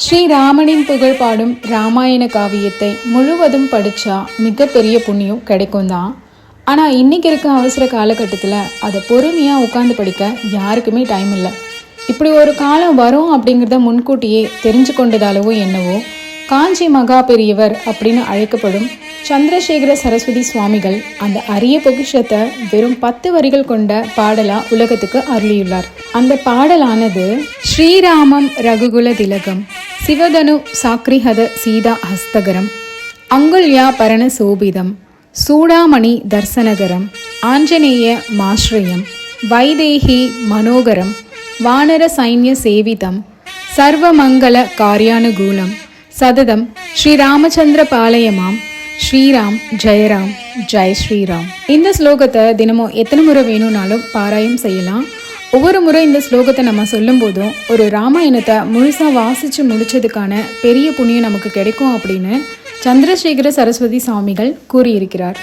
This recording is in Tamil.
ஸ்ரீராமனின் புகழ் பாடும் ராமாயண காவியத்தை முழுவதும் படித்தா மிகப்பெரிய புண்ணியம் கிடைக்கும் தான். ஆனால் இன்றைக்கி இருக்க அவசர காலகட்டத்தில் அதை பொறுமையாக உட்காந்து படிக்க யாருக்குமே டைம் இல்லை. இப்படி ஒரு காலம் வரும் அப்படிங்கிறத முன்கூட்டியே தெரிஞ்சு கொண்டதாலவோ என்னவோ காஞ்சி மகா பெரியவர் அப்படின்னு அழைக்கப்படும் சந்திரசேகர சரஸ்வதி சுவாமிகள் அந்த அரிய பொக்கிஷத்தை வெறும் 10 வரிகள் கொண்ட பாடலா உலகத்துக்கு அருளியுள்ளார். அந்த பாடலானது ஸ்ரீராமம் ரகுகுல திலகம் சிவதனு சாக்ரிஹத சீதா ஹஸ்தகரம் அங்குல்யா பரண சோபிதம் சூடாமணி தர்சனகரம் ஆஞ்சநேய மாஸ்ரயம் வைதேகி மனோகரம் வானர சைன்ய சேவிதம் சர்வமங்கல காரியானுகூலம் சததம் ஸ்ரீராமச்சந்திர பாலயமாம் ஸ்ரீராம் ஜெயராம் ஜெய் ஸ்ரீராம். இந்த ஸ்லோகத்தை தினமும் எத்தனை முறை வேணும்னாலும் பாராயம் செய்யலாம். ஒவ்வொரு முறை இந்த ஸ்லோகத்தை நம்ம சொல்லும் போதும் ஒரு ராமாயணத்தை முழுசாக வாசித்து முடிச்சதுக்கான பெரிய புண்ணியம் நமக்கு கிடைக்கும் அப்படின்னு சந்திரசேகர சரஸ்வதி சுவாமிகள் கூறியிருக்கிறார்.